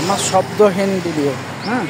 আমার শব্দহীন ভিডিও। হ্যাঁ,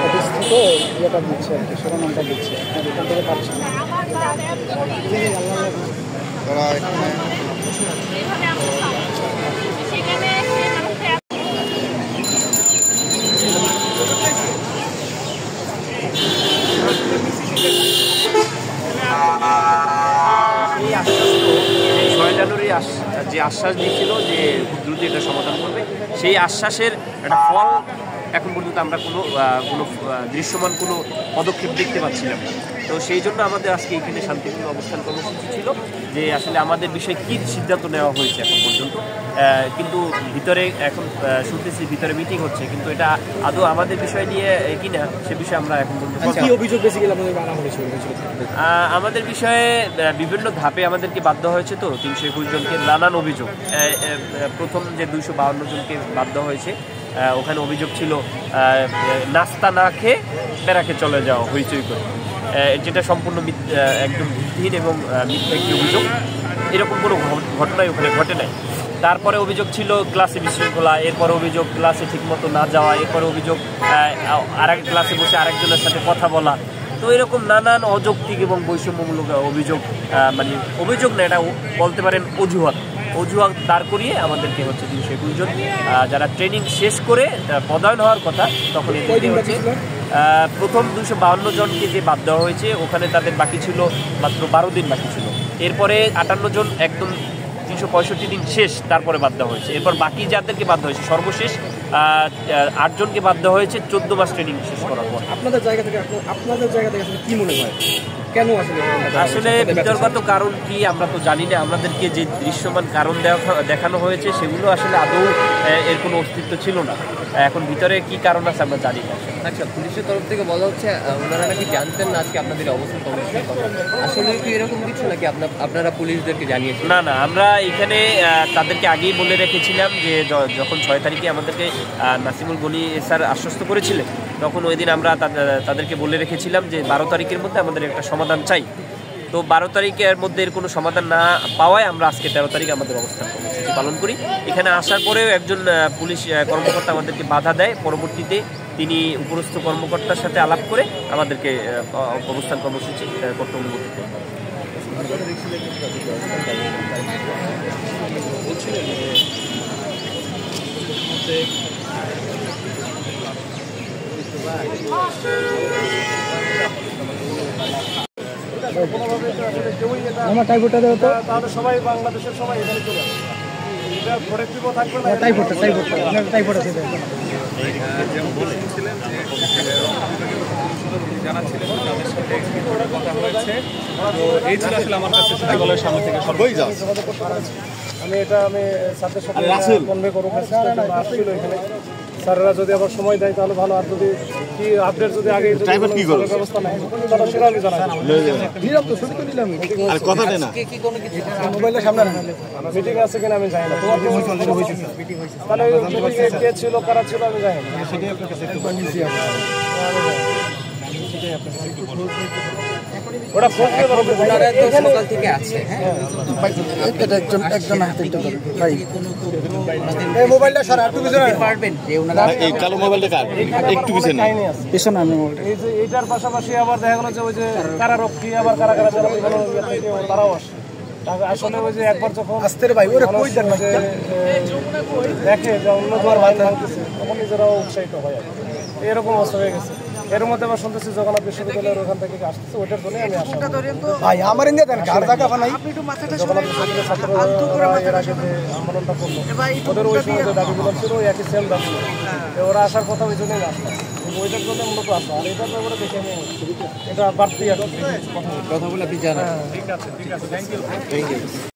অফিস থেকে ইয়েটা দিচ্ছে আর কি, শিরোনামটা দিচ্ছে, এখান থেকে পাচ্ছি না। যে আশ্বাস দিয়েছিল যে খুব দ্রুত এটা সমাধান করবে, সেই আশ্বাসের একটা ফল এখন পর্যন্ত আমরা কোনো দৃশ্যমান কোনো পদক্ষেপ দেখতে পাচ্ছিলাম। তো সেই জন্য আমাদের আজকে এখানে শান্তিপূর্ণ অবস্থান কর্মসূচি ছিল যে আসলে আমাদের বিষয়ে কী সিদ্ধান্ত নেওয়া হয়েছে এখন পর্যন্ত। কিন্তু ভিতরে এখন শুনতেছি ভিতরে মিটিং হচ্ছে, কিন্তু এটা আদৌ আমাদের বিষয় নিয়ে কি না সে বিষয়ে আমরা এখন পর্যন্ত অভিযোগ আমাদের বিষয়ে বিভিন্ন ধাপে আমাদেরকে বাধ্য হয়েছে। তো 321 জনকে নানান অভিযোগ, প্রথম যে 252 জনকে বাধ্য হয়েছে ওখানে অভিযোগ ছিল নাস্তা না খেয়ে ব্যারাকে চলে যাওয়া হইচই করে, যেটা সম্পূর্ণ একদম ভিত্তিহীন এবং মিথ্যা একটি অভিযোগ। এরকম কোনো ঘটনাই ওখানে ঘটে নাই। তারপরে অভিযোগ ছিল ক্লাসে বিশৃঙ্খলা, এরপরে অভিযোগ ক্লাসে ঠিকমতো না যাওয়া, এরপরে অভিযোগ আরেক ক্লাসে বসে আরেকজনের সাথে কথা বলা। তো এরকম নানান অযৌক্তিক এবং বৈষম্যমূলক অভিযোগ, মানে অভিযোগ না, এটা বলতে পারেন অজুহাত দাঁড় করিয়ে আমাদেরকে হচ্ছে 221 জন যারা ট্রেনিং শেষ করে পদায়ন হওয়ার কথা তখন এদেরকে হচ্ছে প্রথম 252 জনকে যে বাদ দেওয়া হয়েছে ওখানে তাদের বাকি ছিল মাত্র 12 দিন বাকি ছিল। এরপরে 58 জন একদম 365 দিন শেষ, তারপরে বাদ দেওয়া হয়েছে। এরপর বাকি যাদেরকে বাদ দেওয়া হয়েছে সর্বশেষ 8 জনকে বাদ দেওয়া হয়েছে 14 মাস ট্রেনিং শেষ করার পর। আপনাদের জায়গা থেকে আসলে কি মনে হয়, কেন আসলে বিতর্কিত কারণ কি আমরা তো জানি না। আমাদেরকে যে দৃশ্যমান কারণ দেখানো হয়েছে সেগুলো আসলে আদৌ এর কোনো অস্তিত্ব ছিল না। এখন ভিতরে কি কারণ আছে আমরা জানি না। আচ্ছা, পুলিশের তরফ থেকে বলা হচ্ছে ওনারা নাকি জানতেন না আজকে আপনাদের অবস্থান কর্মসূচি। আসলে কি এরকম কিছু নাকি আপনারা পুলিশদেরকে জানিয়েছেন? না, আমরা এখানে তাদেরকে আগেই বলে রেখেছিলাম যে যখন 6 তারিখে আমাদেরকে নাসিমুল গনি স্যার আশ্বস্ত করেছিলেন, তখন ওই দিন আমরা তাদেরকে বলে রেখেছিলাম যে 12 তারিখের মধ্যে আমাদের একটা সমাধান চাই। তো 12 তারিখের মধ্যে এর কোনো সমাধান না পাওয়ায় আমরা আজকে 13 তারিখে আমাদের অবস্থান কর্মসূচি পালন করি। এখানে আসার পরেও একজন পুলিশ কর্মকর্তা আমাদেরকে বাধা দেয়। পরবর্তীতে তিনি উপরস্থ কর্মকর্তার সাথে আলাপ করে আমাদেরকে অবস্থান কর্মসূচি করতে অনুমতি দেয়। আমার টাইপটা দেবো তো, তাহলে সবাই বাংলাদেশের সবাই এখানে চলে আসবে। এটা প্রোডাক্টিভও থাকবে না। টাইপটা আছে যেমন বলেছিলেন যে যারা ছিলেন তাদের সাথে কথা হয়েছে। তো এই ছিল আসলে আমার কাছে সচিবালয়ের সামনে থেকে আমি স্যারদের সাথে কনভে করবো। আসছিল এখানে স্যারেরা যদি আবার সময় দেয় তাহলে ভালো। আর যদি কি আপডেট যদি আগে ব্যবস্থা নেয় তাহলে সেটা আমি জানাই। মোবাইলের সামনে মিটিং আছে কিনা আমি জানি না। তোমার তাহলে মিটিংয়ে কে ছিল কারা ছিল আমি জানি না। সেটাই আপনাকে একটু বলবো। ওটা খোঁজ নিয়ে বলবো। ওনারা তো সকাল থেকে আছে, হ্যাঁ, এটা একজন হাতে এটা ধরুন। ভাই এই মোবাইলটা স্যার একটু পিছনে পারবেন যে ওনারা এই কালো মোবাইলটা কার একটু পিছনে কাহিনী আছে। পিছনে আমি মোবাইলটা এই যে এইটার পাশাপাশি আবার দেখা গেল যে ওই যে কারারক্ষী আবার কারা কারা যারা বিভিন্ন ইয়ে থেকে তারাও আসে। আসলে ওই যে একবার যখন আস্তে রে ভাই ওরে কই দেন না যে, দেখে যে অন্য জোয়ার ভাই ভাঙতেছে তখন নিজেরাও উৎসাহিত হয় আর কি। এরকম অবস্থা হয়ে গেছে। এর মধ্যে আবার শুনতেছি জগন্নাথ বিশ্ববিদ্যালয়ের ওখান থেকে আসতেছে, ওইটার জন্য আমি আসলাম। ভাই আমার ইন্ডিয়া দেন কার জায়গা বানাই জগন্নাথ বিশ্ববিদ্যালয়ের ছাত্ররা এর আগে যে আন্দোলনটা করলো ওদের ওই সময় যে দাবিগুলো ছিল ওই একই সেম দাবি। ওরা আসার কথা ওই জন্যই আসলো, ওইটার জন্য মূলত আসা। আর এটার ব্যাপারে দেখে আমি এটা বাড়তি আর কি কথা কথা বলে আপনি জানান। ঠিক আছে, থ্যাংক ইউ।